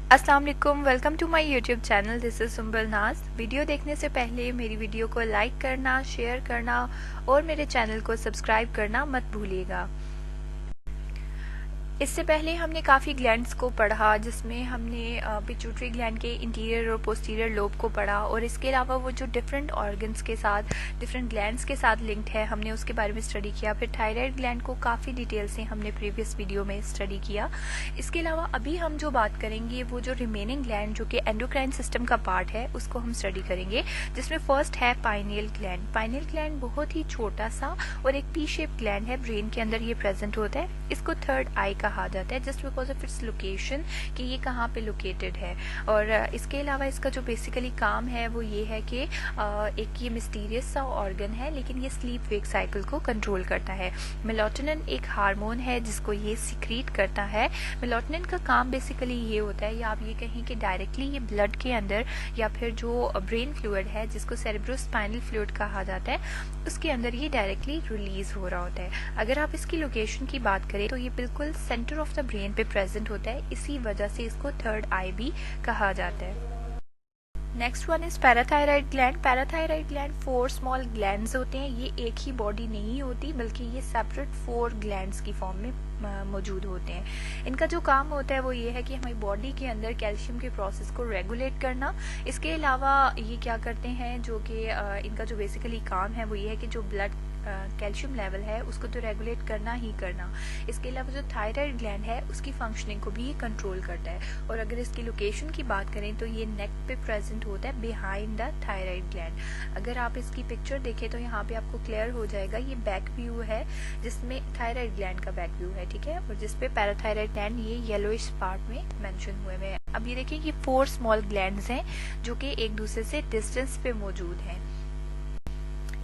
अस्सलाम वालेकुम, welcome to my YouTube channel. This is Sumbal Naz. Video देखने से पहले मेरी वीडियो को लाइक करना, शेयर करना और मेरे चैनल को सब्सक्राइब करना मत भूलिएगा। इससे पहले हमने काफ़ी ग्लैंड्स को पढ़ा, जिसमें हमने पिट्यूटरी ग्लैंड के इंटीरियर और पोस्टीरियर लोब को पढ़ा, और इसके अलावा वो जो डिफरेंट ऑर्गन्स के साथ, डिफरेंट ग्लैंड्स के साथ लिंक्ड है, हमने उसके बारे में स्टडी किया। फिर थायराइड ग्लैंड को काफ़ी डिटेल से हमने प्रीवियस वीडियो में स्टडी किया। इसके अलावा अभी हम जो बात करेंगे वो जो रिमेनिंग ग्लैंड जो कि एंडोक्राइन सिस्टम का पार्ट है, उसको हम स्टडी करेंगे, जिसमें फर्स्ट है पाइनियल ग्लैंड। पाइनियल ग्लैंड बहुत ही छोटा सा और एक पी शेप ग्लैंड है, ब्रेन के अंदर ये प्रेजेंट होता है। इसको थर्ड आई कहा जाता है just because of its location, कि ये कहाँ पे लोकेटेड है। और इसके अलावा इसका जो बेसिकली काम है वो ये है कि एक ये मिस्टीरियस सा ऑर्गन है, लेकिन ये स्लीप वेक साइकिल को कंट्रोल करता है। मेलाटोनिन एक हार्मोन है जिसको ये सिक्रीट करता है। मेलाटोनिन का काम बेसिकली ये होता है, या आप ये कहें कि डायरेक्टली ये ब्लड के अंदर या फिर जो ब्रेन फ्लूइड है जिसको सेरेब्रोस्पाइनल फ्लूइड कहा जाता है, उसके अंदर ये डायरेक्टली रिलीज हो रहा होता है। अगर आप इसकी लोकेशन की बात करें तो ये बिल्कुल सेंटर ऑफ द ब्रेन पे प्रेजेंट होता है, इसी वजह से इसको थर्ड आई भी कहा जाता है। Next one is parathyroid gland. Parathyroid gland 4 small glands होते हैं। ये एक ही बॉडी नहीं होती, बल्कि ये सेपरेट 4 ग्लैंड्स की फॉर्म में मौजूद होते हैं। इनका जो काम होता है वो ये है कि हमारी बॉडी के अंदर कैल्शियम के प्रोसेस को रेगुलेट करना। इसके अलावा ये क्या करते हैं, जो कि इनका जो बेसिकली काम है वो ये है कि जो ब्लड कैल्शियम लेवल है उसको तो रेगुलेट करना ही करना। इसके अलावा जो थायराइड ग्लैंड है उसकी फंक्शनिंग को भी ये कंट्रोल करता है। और अगर इसकी लोकेशन की बात करें तो ये नेक पे प्रेजेंट होता है बिहाइंड द थायराइड ग्लैंड। अगर आप इसकी पिक्चर देखें तो यहाँ पे आपको क्लियर हो जाएगा, ये बैक व्यू है जिसमें थायराइड ग्लैंड का बैक व्यू है, ठीक है, और जिसपे पैराथायराइड ग्लैंड ये येलोइश पार्ट में मेंशन हुए हैं। अब ये देखिए ये 4 स्मॉल ग्लैंड्स हैं जो कि एक दूसरे से डिस्टेंस पे मौजूद हैं।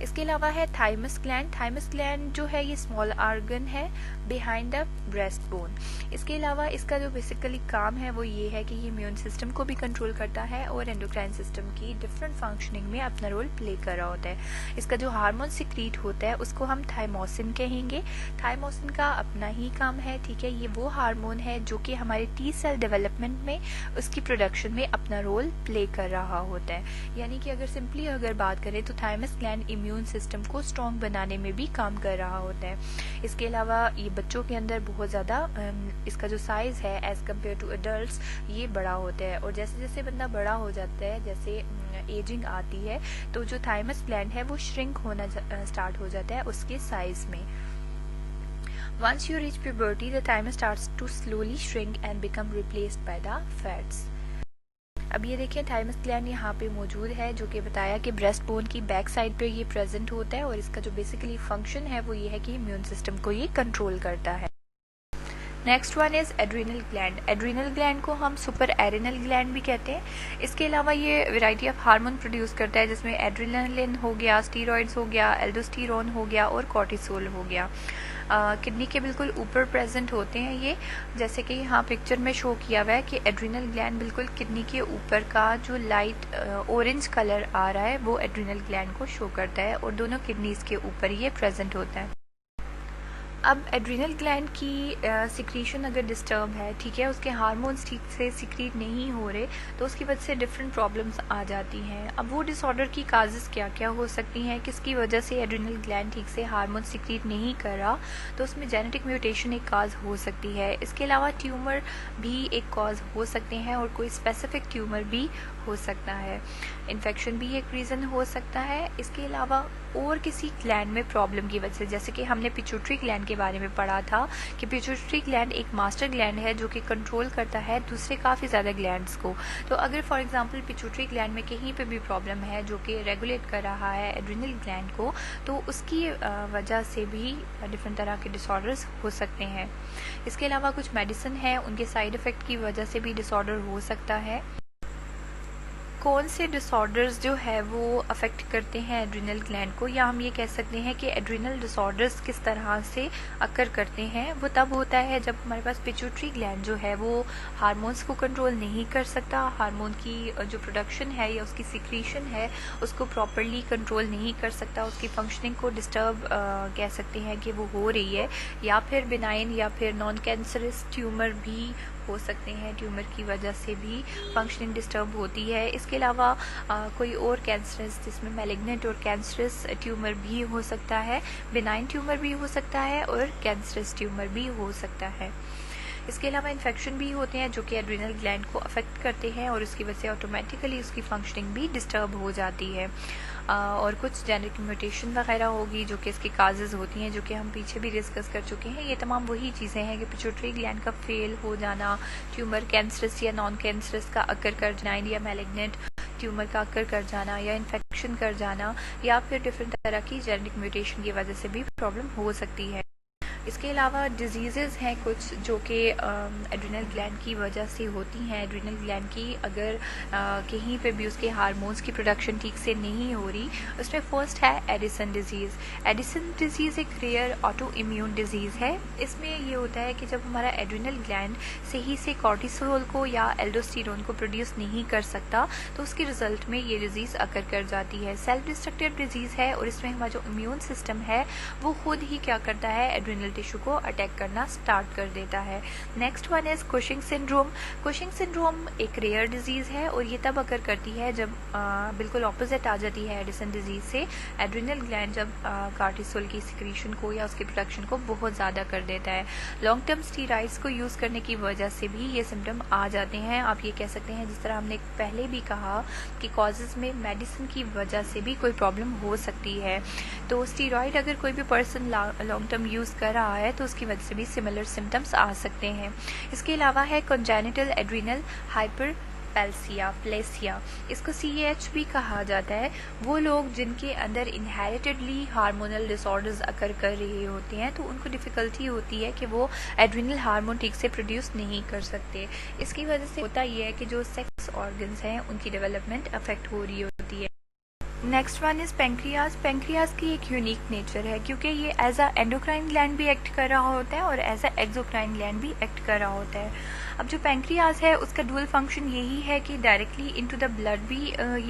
इसके अलावा है थाइमस ग्लैंड। थाइमस ग्लैंड जो है ये स्मॉल ऑर्गन है बिहाइंड द ब्रेस्ट बोन। इसके अलावा इसका जो बेसिकली काम है वो ये है कि ये इम्यून सिस्टम को भी कंट्रोल करता है और एंडोक्राइन सिस्टम की डिफरेंट फंक्शनिंग में अपना रोल प्ले कर रहा होता है। इसका जो हार्मोन सिक्रीट होता है उसको हम थाइमोसिन कहेंगे। थाइमोसिन का अपना ही काम है, ठीक है, ये वो हार्मोन है जो कि हमारे टी सेल डेवलपमेंट में उसकी प्रोडक्शन में अपना रोल प्ले कर रहा होता है। यानी कि अगर सिंपली अगर बात करें तो थाइमस ग्लैंड इम्यून सिस्टम को स्ट्रॉन्ग बनाने में भी काम कर रहा होता है। इसके अलावा ये बच्चों के अंदर बहुत ज़्यादा इसका जो साइज है एज कम्पेयर टू एडल्ट्स ये बड़ा होता है, और जैसे जैसे बंदा बड़ा हो जाता है, जैसे एजिंग आती है, तो जो थाइमस ग्लैंड है वो श्रिंक होना स्टार्ट हो जाता है उसके साइज में। Once you reach puberty, the thymus starts to slowly shrink and become replaced by the fats. अब ये देखिए थाइमस ग्लैंड यहाँ पे मौजूद है, जो कि बताया कि ब्रेस्ट बोन की बैक साइड पे ये प्रेजेंट होता है, और इसका जो बेसिकली फंक्शन है वो ये है कि इम्यून सिस्टम को ये कंट्रोल करता है। Next one is adrenal gland. Adrenal gland को हम सुपर एरिनल ग्लैंड भी कहते हैं। इसके अलावा ये वैरायटी ऑफ हार्मोन प्रोड्यूस करता है, जिसमें एड्रेनालिन हो गया, स्टीरॉइड्स हो गया, एल्डोस्टेरोन हो गया और कॉर्टिसोल हो गया। किडनी के बिल्कुल ऊपर प्रेजेंट होते हैं ये, जैसे कि यहाँ पिक्चर में शो किया हुआ है कि एड्रीनल ग्लैंड बिल्कुल किडनी के ऊपर का जो लाइट ऑरेंज कलर आ रहा है वो एड्रीनल ग्लैंड को शो करता है, और दोनों किडनीज के ऊपर ये प्रेजेंट होता है। अब एड्रीनल ग्लैंड की सिक्रीशन अगर डिस्टर्ब है, ठीक है, उसके हार्मोन्स ठीक से सिक्रीट नहीं हो रहे, तो उसकी वजह से डिफरेंट प्रॉब्लम्स आ जाती हैं। अब वो डिसऑर्डर की काजेस क्या क्या हो सकती हैं, किसकी वजह से एड्रीनल ग्लैंड ठीक से हार्मोन सिक्रीट नहीं कर रहा, तो उसमें जेनेटिक म्यूटेशन एक काज हो सकती है। इसके अलावा ट्यूमर भी एक कॉज हो सकते हैं, और कोई स्पेसिफिक ट्यूमर भी हो सकता है। इन्फेक्शन भी एक रीज़न हो सकता है। इसके अलावा और किसी ग्लैंड में प्रॉब्लम की वजह से, जैसे कि हमने पिट्यूटरी ग्लैंड के बारे में पढ़ा था कि पिट्यूटरी ग्लैंड एक मास्टर ग्लैंड है जो कि कंट्रोल करता है दूसरे काफ़ी ज़्यादा ग्लैंड्स को। तो अगर फॉर एग्जांपल पिट्यूटरी ग्लैंड में कहीं पे भी प्रॉब्लम है जो कि रेगुलेट कर रहा है एड्रिनल ग्लैंड को, तो उसकी वजह से भी डिफरेंट तरह के डिसऑर्डर्स हो सकते हैं। इसके अलावा कुछ मेडिसिन है, उनके साइड इफ़ेक्ट की वजह से भी डिसऑर्डर हो सकता है। कौन से डिसऑर्डर्स जो है वो अफेक्ट करते हैं एड्रिनल ग्लैंड को, या हम ये कह सकते हैं कि एड्रिनल डिसऑर्डर्स किस तरह से अकर करते हैं, वो तब होता है जब हमारे पास पिट्यूटरी ग्लैंड जो है वो हार्मोन्स को कंट्रोल नहीं कर सकता, हार्मोन की जो प्रोडक्शन है या उसकी सिक्रीशन है उसको प्रॉपरली कंट्रोल नहीं कर सकता, उसकी फंक्शनिंग को डिस्टर्ब कह सकते हैं कि वो हो रही है, या फिर बिनाइन या फिर नॉन कैंसरस ट्यूमर भी हो सकते हैं, ट्यूमर की वजह से भी फंक्शनिंग डिस्टर्ब होती है। इसके अलावा कोई और कैंसरस जिसमें मैलिग्नेंट और कैंसरस ट्यूमर भी हो सकता है, बिनाइन ट्यूमर भी हो सकता है और कैंसरस ट्यूमर भी हो सकता है। इसके अलावा इन्फेक्शन भी होते हैं जो कि एड्रिनल ग्लैंड को अफेक्ट करते हैं और उसकी वजह से ऑटोमेटिकली उसकी फंक्शनिंग भी डिस्टर्ब हो जाती है। और कुछ जेनेटिक म्यूटेशन वगैरह होगी जो कि इसकी काजेज़ होती हैं, जो कि हम पीछे भी डिस्कस कर चुके हैं। ये तमाम वही चीज़ें हैं कि पिट्यूटरी ग्लैंड का फेल हो जाना, ट्यूमर कैंसरस या नॉन कैंसरस का अकर कर जाना, या मैलिग्नेंट ट्यूमर का अकर कर जाना, या इन्फेक्शन कर जाना, या फिर डिफरेंट तरह की जेनेटिक म्यूटेशन की वजह से भी प्रॉब्लम हो सकती है। इसके अलावा डिजीज़ हैं कुछ जो कि एड्रिनल ग्लैंड की वजह से होती हैं। एड्रिनल ग्लैंड की अगर कहीं पे भी उसके हार्मोन्स की प्रोडक्शन ठीक से नहीं हो रही, उसमें फर्स्ट है एडिसन डिजीज़। एडिसन डिजीज़ एक रेयर ऑटो इम्यून डिजीज़ है। इसमें ये होता है कि जब हमारा एड्रिनल ग्लैंड सही से कॉर्टिसोल को या एल्डोस्टेरोन को प्रोड्यूस नहीं कर सकता, तो उसके रिजल्ट में ये डिजीज़ अकर कर जाती है। सेल्फ डिस्ट्रक्टिव डिजीज़ है और इसमें हमारा जो इम्यून सिस्टम है वो खुद ही क्या करता है, एड्रिनल टिश्यू को अटैक करना स्टार्ट कर देता है। Next one is Cushing syndrome. Cushing syndrome एक रेयर डिजीज़ है और ये तब अकर करती है जब बिल्कुल ऑपोजिट आ जाती है एडिसन डिजीज़ से। एड्रिनल ग्लैंड जब कार्टिसोल की सिक्रीशन को या उसकी प्रोडक्शन को बहुत ज़्यादा कर देता है। लॉन्ग टर्म स्टीरॉइड्स को यूज़ करने की वजह से भी ये सिम्टम आ जाते हैं। आप ये कह सकते हैं, जिस तरह हमने पहले भी कहा कि कॉजेज़ में मेडिसिन की वजह से भी कोई प्रॉब्लम हो सकती है। तो स्टीरॉइड अगर कोई भी पर्सन लॉन्ग टर्म यूज़ कर रहा है तो उसकी वजह से भी सिमिलर सिम्टम्स आ सकते हैं। इसके अलावा है कंजेनिटल एड्रिनल प्लेसिया, इसको CAH भी कहा जाता है। वो लोग जिनके अंदर इनहेरिटेडली हार्मोनल डिसऑर्डर्स अकर कर रहे होते हैं, तो उनको डिफ़िकल्टी होती है कि वो एड्रिनल हार्मोन ठीक से प्रोड्यूस नहीं कर सकते। इसकी वजह से होता ये है कि जो सेक्स ऑर्गन्स हैं उनकी डेवलपमेंट अफेक्ट हो रही होती है। Next one is pancreas. Pancreas की एक यूनिक नेचर है क्योंकि ये एज अ एंडोक्राइन ग्लैंड भी एक्ट कर रहा होता है और एज अ एक्सोक्राइन ग्लैंड भी एक्ट कर रहा होता है। अब जो पेंक्रियाज है उसका डुअल फंक्शन यही है कि डायरेक्टली इनटू द ब्लड भी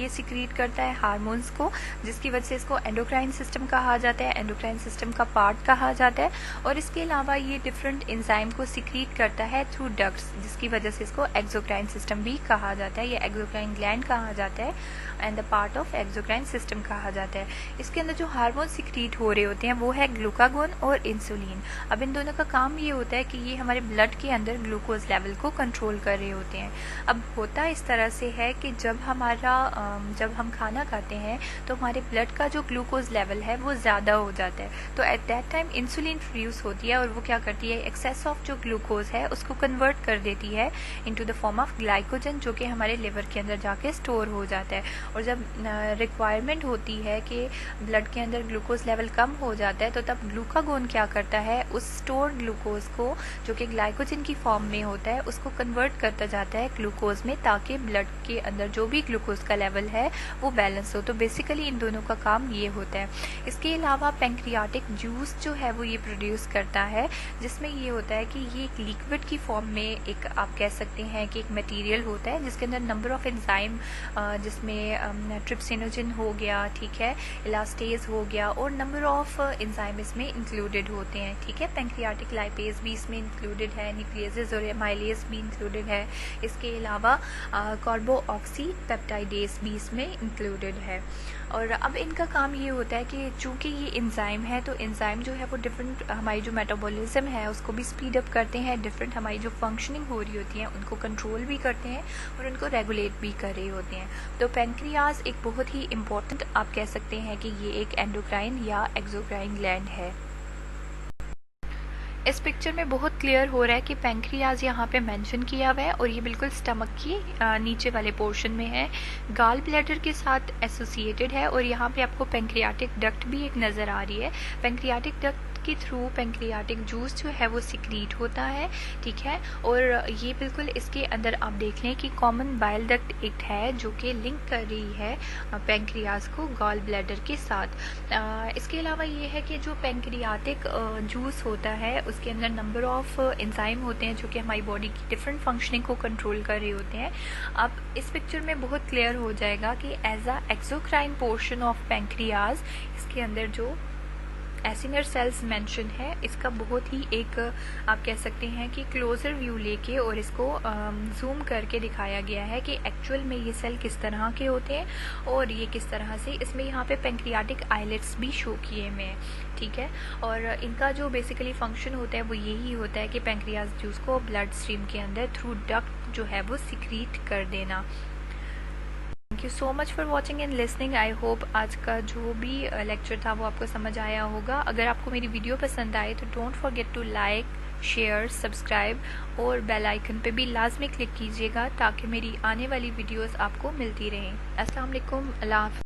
ये सिक्रीट करता है हार्मोन्स को, जिसकी वजह से इसको एंडोक्राइन सिस्टम कहा जाता है, एंडोक्राइन सिस्टम का पार्ट कहा जाता है। और इसके अलावा ये डिफरेंट एंजाइम को सिक्रीट करता है थ्रू डक्ट्स, जिसकी वजह से इसको एक्सोक्राइन सिस्टम भी कहा जाता है, या एक्सोक्राइन ग्लैंड कहा जाता है and the part of exocrine system कहा जाता है। इसके अंदर जो हार्मोन सिक्रीट हो रहे होते हैं वो है ग्लूकागोन और इंसुलिन। अब इन दोनों का काम ये होता है कि ये हमारे ब्लड के अंदर ग्लूकोज लेवल को कंट्रोल कर रहे होते हैं। अब होता इस तरह से है कि जब हम खाना खाते हैं तो हमारे ब्लड का जो ग्लूकोज लेवल है वो ज़्यादा हो जाता है, तो at that time insulin produce होती है और वो क्या करती है, एक्सेस ऑफ जो ग्लूकोज है उसको कन्वर्ट कर देती है into the form of glycogen, जो कि हमारे लिवर के अंदर जाके स्टोर हो जाता है। और जब रिक्वायरमेंट होती है कि ब्लड के अंदर ग्लूकोज लेवल कम हो जाता है, तो तब ग्लूकागोन क्या करता है, उस स्टोर ग्लूकोज को जो कि ग्लाइकोजन की फॉर्म में होता है उसको कन्वर्ट करता जाता है ग्लूकोज में, ताकि ब्लड के अंदर जो भी ग्लूकोज का लेवल है वो बैलेंस हो। तो बेसिकली इन दोनों का काम ये होता है। इसके अलावा पेंक्रियाटिक जूस जो है वो ये प्रोड्यूस करता है, जिसमें ये होता है कि ये एक लिक्विड की फॉर्म में एक आप कह सकते हैं कि एक मटेरियल होता है जिसके अंदर नंबर ऑफ एंजाइम, जिसमें ट्रिप्सिनोजन हो गया, ठीक है, इलास्टेज हो गया, और नंबर ऑफ एंजाइम इसमें इंक्लूडेड होते हैं, ठीक है। पेंक्रियाटिक लाइपेज भी इसमें इंक्लूडेड है, न्यूक्लियसेस और एमाइलेज भी इंक्लूडेड है। इसके अलावा कार्बोऑक्सी पेप्टाइडेज भी इसमें इंक्लूडेड है। और अब इनका काम ये होता है कि चूंकि ये एंजाइम है, तो एंजाइम जो है वो डिफरेंट हमारी जो मेटाबॉलिज्म है उसको भी स्पीड अप करते हैं, डिफरेंट हमारी जो फंक्शनिंग हो रही होती है उनको कंट्रोल भी करते हैं और उनको रेगुलेट भी कर रहे होते हैं। तो पेंक्रियाज एक बहुत ही इम्पोर्टेंट आप कह सकते हैं कि ये एक एंडोक्राइन या एक्सोक्राइन ग्लैंड है। इस पिक्चर में बहुत क्लियर हो रहा है कि पेंक्रियाज यहाँ पे मेंशन किया हुआ है और ये बिल्कुल स्टमक की नीचे वाले पोर्शन में है, गाल ब्लैडर के साथ एसोसिएटेड है। और यहाँ पे आपको पेंक्रियाटिक डक्ट भी एक नज़र आ रही है। पेंक्रियाटिक डक्ट के थ्रू पेंक्रियाटिक जूस जो है वो सिक्रीट होता है, ठीक है। और ये बिल्कुल इसके अंदर आप देख लें कि कॉमन बाइल डक्ट एक है जो कि लिंक कर रही है पेंक्रियाज को गॉल ब्लैडर के साथ। इसके अलावा ये है कि जो पेंक्रियाटिक जूस होता है उसके अंदर नंबर ऑफ एंजाइम होते हैं जो कि हमारी बॉडी की डिफरेंट फंक्शनिंग को कंट्रोल कर रहे होते हैं। अब इस पिक्चर में बहुत क्लियर हो जाएगा कि as a exocrine portion of pancreas इसके अंदर जो एसिनर सेल्स मेंशन है। इसका बहुत ही एक आप कह सकते हैं कि क्लोजर व्यू लेके और इसको जूम करके दिखाया गया है कि एक्चुअल में ये सेल किस तरह के होते हैं और ये किस तरह से, इसमें यहाँ पे पेंक्रियाटिक आइलेट्स भी शो किए हुए हैं, ठीक है। और इनका जो बेसिकली फंक्शन होता है वो यही होता है कि पेंक्रियाज जूस को ब्लड स्ट्रीम के अंदर थ्रू डक्ट जो है वो सिक्रीट कर देना। Thank you so much for watching and listening. I hope आज का जो भी लेक्चर था वो आपको समझ आया होगा। अगर आपको मेरी वीडियो पसंद आए तो don't forget to like, share, subscribe और बेल आइकन पे भी लाजमी क्लिक कीजिएगा ताकि मेरी आने वाली वीडियोस आपको मिलती रहें। अस्सलाम वालेकुम, अल्लाह हाफ़िज़।